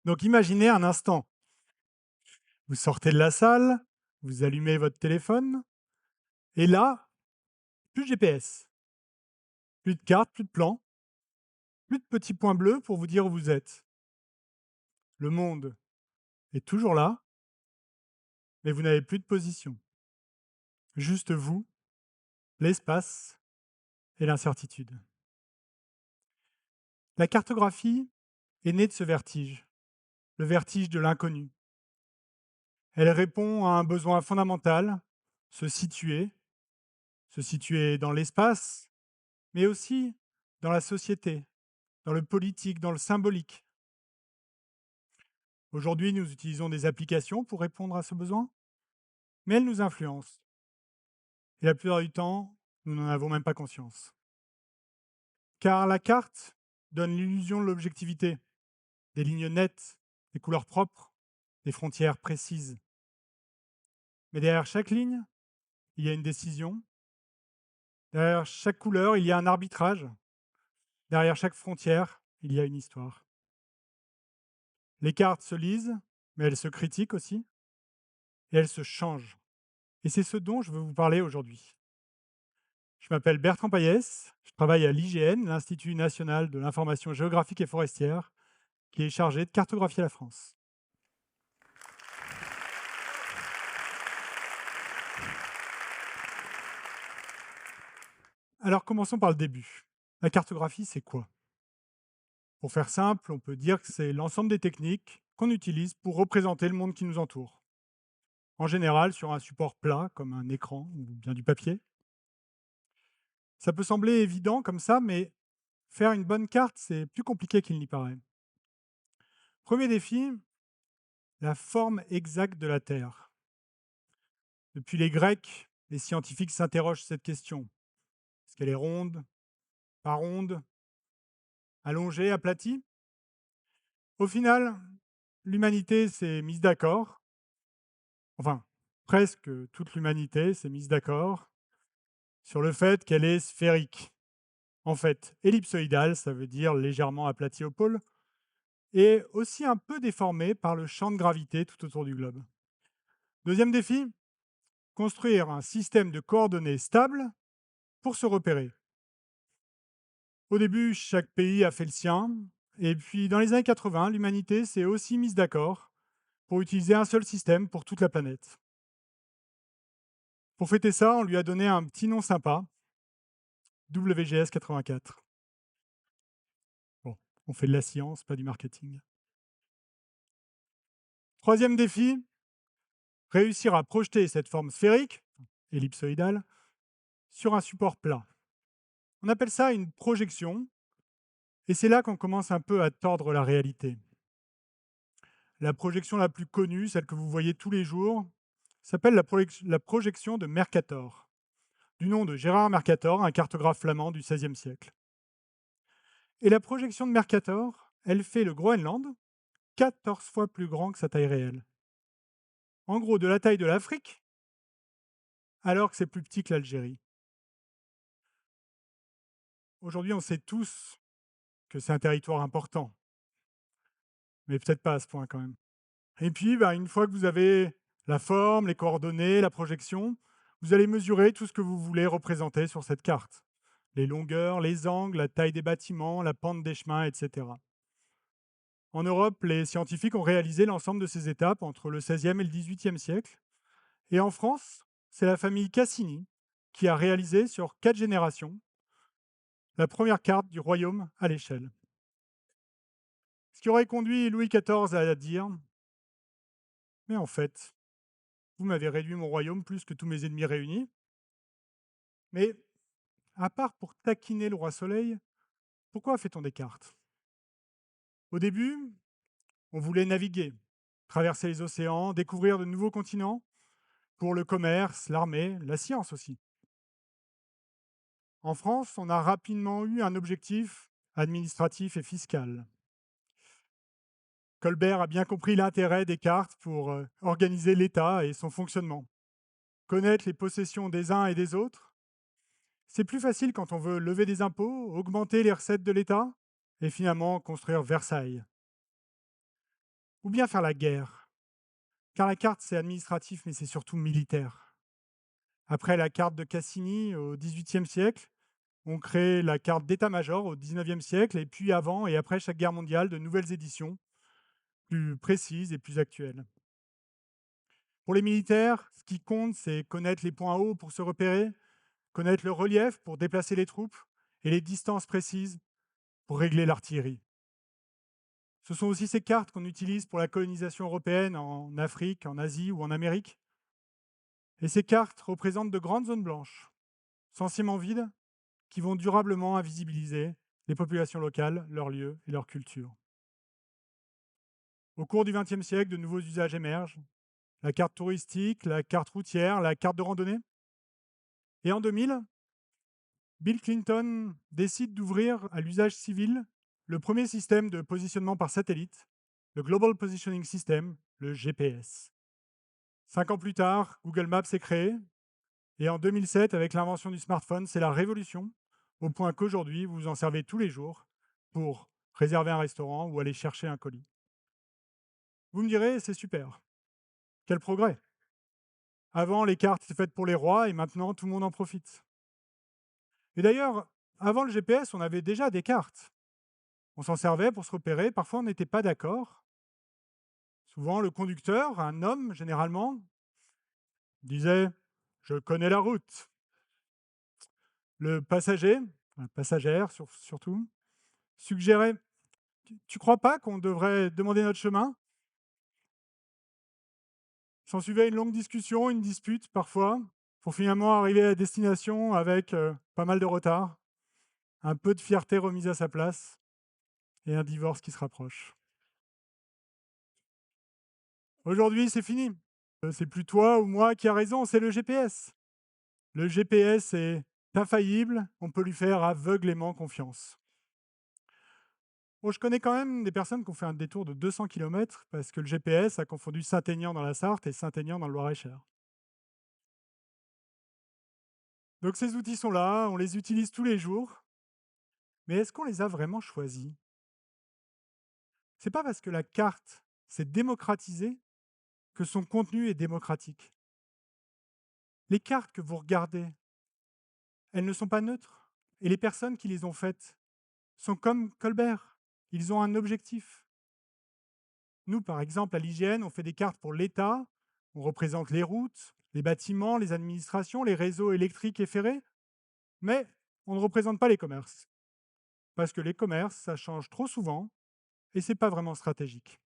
Donc imaginez un instant, vous sortez de la salle, vous allumez votre téléphone, et là, plus de GPS, plus de carte, plus de plan, plus de petits points bleus pour vous dire où vous êtes. Le monde est toujours là, mais vous n'avez plus de position. Juste vous, l'espace et l'incertitude. La cartographie est née de ce vertige, le vertige de l'inconnu. Elle répond à un besoin fondamental, se situer, se situer dans l'espace, mais aussi dans la société, dans le politique, dans le symbolique. Aujourd'hui, nous utilisons des applications pour répondre à ce besoin, mais elles nous influencent. Et la plupart du temps, nous n'en avons même pas conscience. Car la carte donne l'illusion de l'objectivité, des lignes nettes, des couleurs propres, des frontières précises. Mais derrière chaque ligne, il y a une décision. Derrière chaque couleur, il y a un arbitrage. Derrière chaque frontière, il y a une histoire. Les cartes se lisent, mais elles se critiquent aussi, et elles se changent. Et c'est ce dont je veux vous parler aujourd'hui. Je m'appelle Bertrand Payès, je travaille à l'IGN, l'Institut national de l'information géographique et forestière, qui est chargé de cartographier la France. Alors commençons par le début. La cartographie, c'est quoi? Pour faire simple, on peut dire que c'est l'ensemble des techniques qu'on utilise pour représenter le monde qui nous entoure. En général, sur un support plat, comme un écran ou bien du papier. Ça peut sembler évident comme ça, mais faire une bonne carte, c'est plus compliqué qu'il n'y paraît. Premier défi, la forme exacte de la Terre. Depuis les Grecs, les scientifiques s'interrogent sur cette question. Est-ce qu'elle est ronde, pas ronde, allongée, aplatie? Au final, l'humanité s'est mise d'accord, enfin, presque toute l'humanité s'est mise d'accord sur le fait qu'elle est sphérique. En fait, ellipsoïdale, ça veut dire légèrement aplatie au pôle, et aussi un peu déformée par le champ de gravité tout autour du globe. Deuxième défi, construire un système de coordonnées stable pour se repérer. Au début, chaque pays a fait le sien, et puis dans les années 80, l'humanité s'est aussi mise d'accord pour utiliser un seul système pour toute la planète. Pour fêter ça, on lui a donné un petit nom sympa, WGS 84. Bon, on fait de la science, pas du marketing. Troisième défi, réussir à projeter cette forme sphérique, ellipsoïdale, sur un support plat. On appelle ça une projection, et c'est là qu'on commence un peu à tordre la réalité. La projection la plus connue, celle que vous voyez tous les jours, s'appelle la projection de Mercator, du nom de Gérard Mercator, un cartographe flamand du XVIe siècle. Et la projection de Mercator, elle fait le Groenland 14 fois plus grand que sa taille réelle. En gros, de la taille de l'Afrique, alors que c'est plus petit que l'Algérie. Aujourd'hui, on sait tous que c'est un territoire important, mais peut-être pas à ce point quand même. Et puis, une fois que vous avez la forme, les coordonnées, la projection, vous allez mesurer tout ce que vous voulez représenter sur cette carte. Les longueurs, les angles, la taille des bâtiments, la pente des chemins, etc. En Europe, les scientifiques ont réalisé l'ensemble de ces étapes entre le XVIe et le XVIIIe siècle. Et en France, c'est la famille Cassini qui a réalisé sur 4 générations la première carte du royaume à l'échelle. Ce qui aurait conduit Louis XIV à dire: mais en fait, vous m'avez réduit mon royaume plus que tous mes ennemis réunis. Mais à part pour taquiner le roi Soleil, pourquoi fait-on des cartes? Au début, on voulait naviguer, traverser les océans, découvrir de nouveaux continents, pour le commerce, l'armée, la science aussi. En France, on a rapidement eu un objectif administratif et fiscal. Colbert a bien compris l'intérêt des cartes pour organiser l'État et son fonctionnement. Connaître les possessions des uns et des autres, c'est plus facile quand on veut lever des impôts, augmenter les recettes de l'État et finalement construire Versailles. Ou bien faire la guerre, car la carte c'est administratif mais c'est surtout militaire. Après la carte de Cassini au XVIIIe siècle, on crée la carte d'état-major au XIXe siècle, et puis avant et après chaque guerre mondiale, de nouvelles éditions plus précises et plus actuelles. Pour les militaires, ce qui compte, c'est connaître les points hauts pour se repérer, connaître le relief pour déplacer les troupes et les distances précises pour régler l'artillerie. Ce sont aussi ces cartes qu'on utilise pour la colonisation européenne en Afrique, en Asie ou en Amérique. Et ces cartes représentent de grandes zones blanches, censément vides, qui vont durablement invisibiliser les populations locales, leurs lieux et leur culture. Au cours du XXe siècle, de nouveaux usages émergent. La carte touristique, la carte routière, la carte de randonnée. Et en 2000, Bill Clinton décide d'ouvrir à l'usage civil le premier système de positionnement par satellite, le Global Positioning System, le GPS. 5 ans plus tard, Google Maps est créé, et en 2007, avec l'invention du smartphone, c'est la révolution, au point qu'aujourd'hui, vous vous en servez tous les jours pour réserver un restaurant ou aller chercher un colis. Vous me direz, c'est super, quel progrès! Avant, les cartes étaient faites pour les rois, et maintenant, tout le monde en profite. Et d'ailleurs, avant le GPS, on avait déjà des cartes. On s'en servait pour se repérer, parfois on n'était pas d'accord. Souvent, le conducteur, un homme généralement, disait « je connais la route ». Le passager, la passagère surtout, suggérait « tu crois pas qu'on devrait demander notre chemin ?» S'en suivait une longue discussion, une dispute parfois, pour finalement arriver à destination avec pas mal de retard, un peu de fierté remise à sa place et un divorce qui se rapproche. Aujourd'hui, c'est fini. C'est plus toi ou moi qui a raison, c'est le GPS. Le GPS est infaillible, on peut lui faire aveuglément confiance. Bon, je connais quand même des personnes qui ont fait un détour de 200 km parce que le GPS a confondu Saint-Aignan dans la Sarthe et Saint-Aignan dans le Loir-et-Cher. Donc ces outils sont là, on les utilise tous les jours, mais est-ce qu'on les a vraiment choisis? C'est pas parce que la carte s'est démocratisée que son contenu est démocratique. Les cartes que vous regardez, elles ne sont pas neutres. Et les personnes qui les ont faites sont comme Colbert. Ils ont un objectif. Nous, par exemple, à l'IGN, on fait des cartes pour l'État. On représente les routes, les bâtiments, les administrations, les réseaux électriques et ferrés. Mais on ne représente pas les commerces. Parce que les commerces, ça change trop souvent et ce n'est pas vraiment stratégique.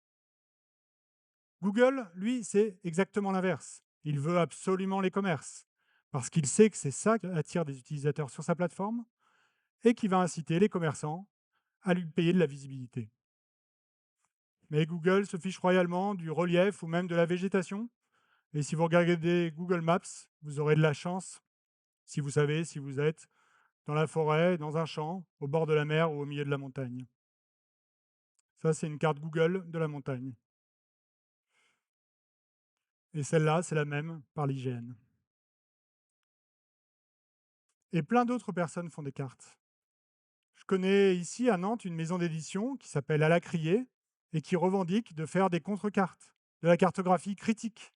Google, lui, c'est exactement l'inverse. Il veut absolument les commerces. Parce qu'il sait que c'est ça qui attire des utilisateurs sur sa plateforme et qui va inciter les commerçants à lui payer de la visibilité. Mais Google se fiche royalement du relief ou même de la végétation. Et si vous regardez Google Maps, vous aurez de la chance si vous savez si vous êtes dans la forêt, dans un champ, au bord de la mer ou au milieu de la montagne. Ça, c'est une carte Google de la montagne. Et celle-là, c'est la même par l'IGN. Et plein d'autres personnes font des cartes. Je connais ici à Nantes une maison d'édition qui s'appelle À la Criée et qui revendique de faire des contrecartes, de la cartographie critique.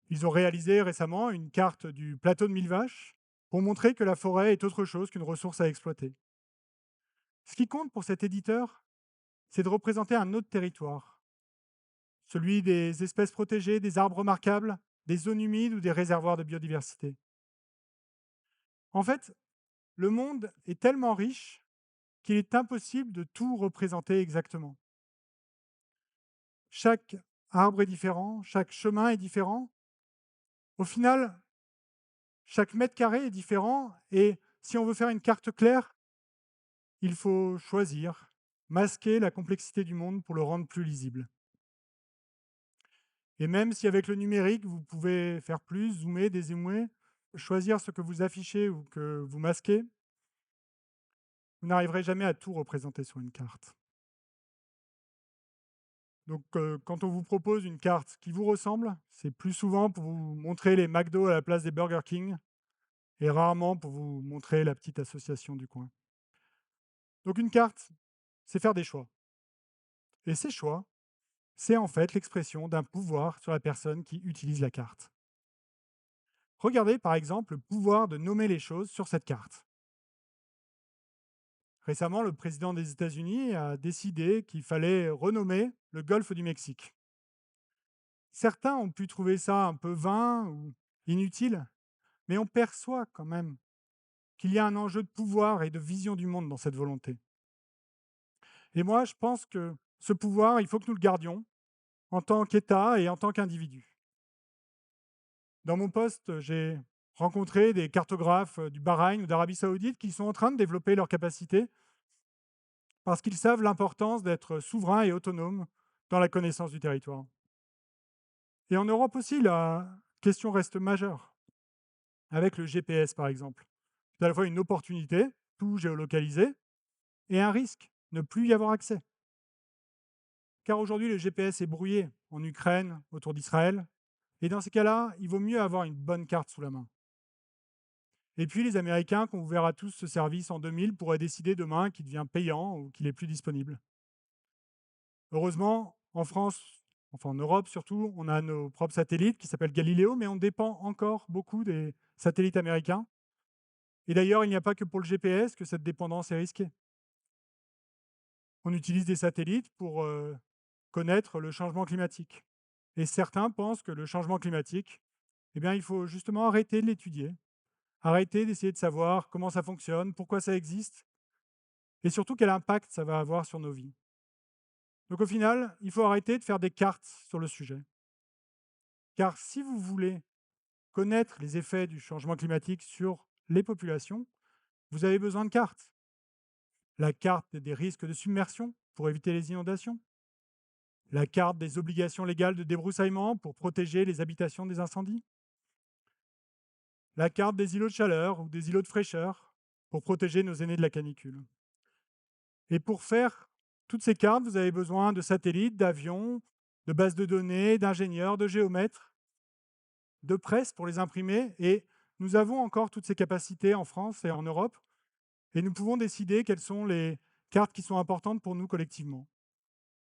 Ils ont réalisé récemment une carte du plateau de Millevaches pour montrer que la forêt est autre chose qu'une ressource à exploiter. Ce qui compte pour cet éditeur, c'est de représenter un autre territoire, celui des espèces protégées, des arbres remarquables, des zones humides ou des réservoirs de biodiversité. En fait, le monde est tellement riche qu'il est impossible de tout représenter exactement. Chaque arbre est différent, chaque chemin est différent. Au final, chaque mètre carré est différent et si on veut faire une carte claire, il faut choisir, masquer la complexité du monde pour le rendre plus lisible. Et même si avec le numérique, vous pouvez faire plus, zoomer, dézoomer, choisir ce que vous affichez ou que vous masquez, vous n'arriverez jamais à tout représenter sur une carte. Donc, quand on vous propose une carte qui vous ressemble, c'est plus souvent pour vous montrer les McDo à la place des Burger King et rarement pour vous montrer la petite association du coin. Donc une carte, c'est faire des choix. Et ces choix, c'est en fait l'expression d'un pouvoir sur la personne qui utilise la carte. Regardez par exemple le pouvoir de nommer les choses sur cette carte. Récemment, le président des États-Unis a décidé qu'il fallait renommer le golfe du Mexique. Certains ont pu trouver ça un peu vain ou inutile, mais on perçoit quand même qu'il y a un enjeu de pouvoir et de vision du monde dans cette volonté. Et moi, je pense que ce pouvoir, il faut que nous le gardions en tant qu'État et en tant qu'individu. Dans mon poste, j'ai rencontré des cartographes du Bahreïn ou d'Arabie Saoudite qui sont en train de développer leurs capacités parce qu'ils savent l'importance d'être souverain et autonome dans la connaissance du territoire. Et en Europe aussi, la question reste majeure, avec le GPS par exemple. C'est à la fois une opportunité, tout géolocalisé, et un risque, ne plus y avoir accès. Car aujourd'hui, le GPS est brouillé en Ukraine, autour d'Israël, et dans ces cas-là, il vaut mieux avoir une bonne carte sous la main. Et puis les Américains, qu'on verra tous ce service en 2000, pourraient décider demain qu'il devient payant ou qu'il est plus disponible. Heureusement, en France, enfin en Europe surtout, on a nos propres satellites qui s'appellent Galileo, mais on dépend encore beaucoup des satellites américains. Et d'ailleurs, il n'y a pas que pour le GPS que cette dépendance est risquée. On utilise des satellites pour connaître le changement climatique. Et certains pensent que le changement climatique, eh bien, il faut justement arrêter de l'étudier, arrêter d'essayer de savoir comment ça fonctionne, pourquoi ça existe, et surtout quel impact ça va avoir sur nos vies. Donc au final, il faut arrêter de faire des cartes sur le sujet. Car si vous voulez connaître les effets du changement climatique sur les populations, vous avez besoin de cartes. La carte des risques de submersion pour éviter les inondations, la carte des obligations légales de débroussaillement pour protéger les habitations des incendies, la carte des îlots de chaleur ou des îlots de fraîcheur pour protéger nos aînés de la canicule. Et pour faire toutes ces cartes, vous avez besoin de satellites, d'avions, de bases de données, d'ingénieurs, de géomètres, de presse pour les imprimer. Et nous avons encore toutes ces capacités en France et en Europe. Et nous pouvons décider quelles sont les cartes qui sont importantes pour nous collectivement.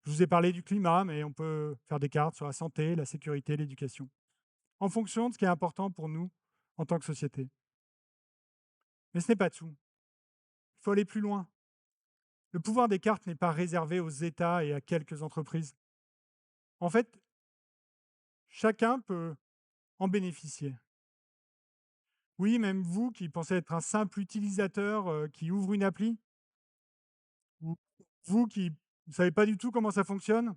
Je vous ai parlé du climat, mais on peut faire des cartes sur la santé, la sécurité, l'éducation, en fonction de ce qui est important pour nous en tant que société. Mais ce n'est pas tout. Il faut aller plus loin. Le pouvoir des cartes n'est pas réservé aux États et à quelques entreprises. En fait, chacun peut en bénéficier. Oui, même vous qui pensez être un simple utilisateur qui ouvre une appli, ou vous qui ne savez pas du tout comment ça fonctionne,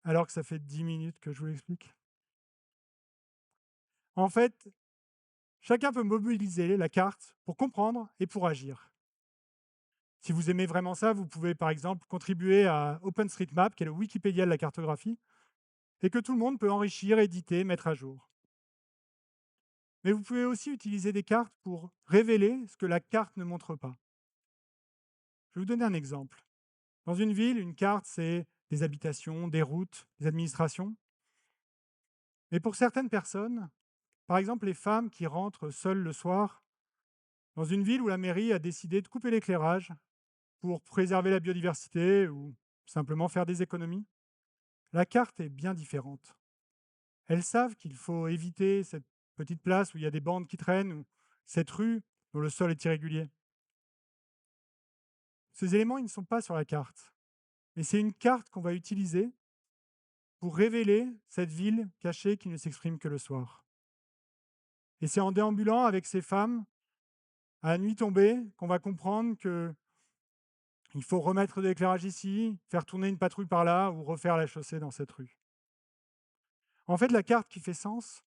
alors que ça fait 10 minutes que je vous l'explique. En fait, chacun peut mobiliser la carte pour comprendre et pour agir. Si vous aimez vraiment ça, vous pouvez par exemple contribuer à OpenStreetMap, qui est le Wikipédia de la cartographie, et que tout le monde peut enrichir, éditer, mettre à jour. Mais vous pouvez aussi utiliser des cartes pour révéler ce que la carte ne montre pas. Je vais vous donner un exemple. Dans une ville, une carte, c'est des habitations, des routes, des administrations. Mais pour certaines personnes, par exemple les femmes qui rentrent seules le soir, dans une ville où la mairie a décidé de couper l'éclairage pour préserver la biodiversité ou simplement faire des économies, la carte est bien différente. Elles savent qu'il faut éviter cette petite place où il y a des bandes qui traînent ou cette rue dont le sol est irrégulier. Ces éléments, ils ne sont pas sur la carte, mais c'est une carte qu'on va utiliser pour révéler cette ville cachée qui ne s'exprime que le soir. Et c'est en déambulant avec ces femmes à la nuit tombée qu'on va comprendre qu'il faut remettre de l'éclairage ici, faire tourner une patrouille par là ou refaire la chaussée dans cette rue. En fait, la carte qui fait sens,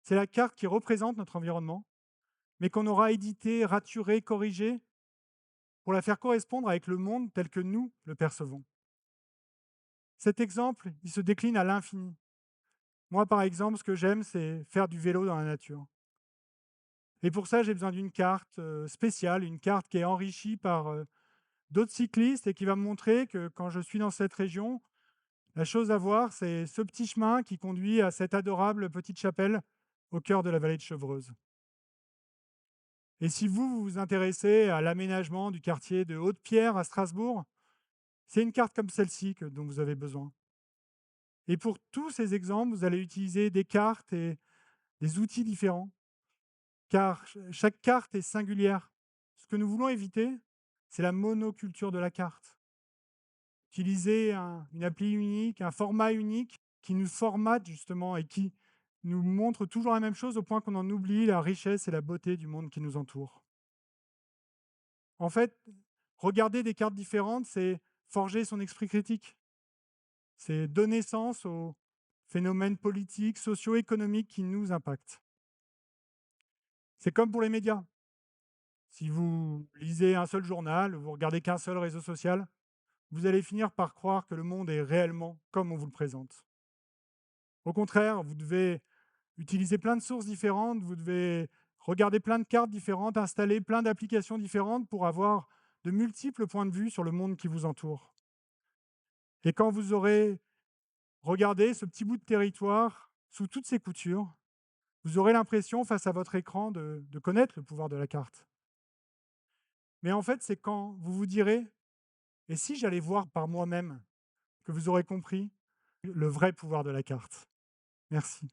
c'est la carte qui représente notre environnement, mais qu'on aura édité, raturé, corrigé pour la faire correspondre avec le monde tel que nous le percevons. Cet exemple, il se décline à l'infini. Moi, par exemple, ce que j'aime, c'est faire du vélo dans la nature. Et pour ça, j'ai besoin d'une carte spéciale, une carte qui est enrichie par d'autres cyclistes et qui va me montrer que quand je suis dans cette région, La chose à voir, c'est ce petit chemin qui conduit à cette adorable petite chapelle au cœur de la vallée de Chevreuse. Et si vous vous intéressez à l'aménagement du quartier de Haute-Pierre à Strasbourg, c'est une carte comme celle-ci dont vous avez besoin. Et pour tous ces exemples, vous allez utiliser des cartes et des outils différents, car chaque carte est singulière. Ce que nous voulons éviter, c'est la monoculture de la carte. Utiliser une appli unique, un format unique qui nous formate justement et qui nous montre toujours la même chose au point qu'on en oublie la richesse et la beauté du monde qui nous entoure. En fait, regarder des cartes différentes, c'est forger son esprit critique. C'est donner sens aux phénomènes politiques, socio-économiques qui nous impactent. C'est comme pour les médias. Si vous lisez un seul journal, ou vous regardez qu'un seul réseau social, vous allez finir par croire que le monde est réellement comme on vous le présente. Au contraire, vous devez utiliser plein de sources différentes, vous devez regarder plein de cartes différentes, installer plein d'applications différentes pour avoir de multiples points de vue sur le monde qui vous entoure. Et quand vous aurez regardé ce petit bout de territoire sous toutes ses coutures, vous aurez l'impression, face à votre écran, de connaître le pouvoir de la carte. Mais en fait, c'est quand vous vous direz: «Et si j'allais voir par moi-même?» que vous aurez compris le vrai pouvoir de la carte. Merci.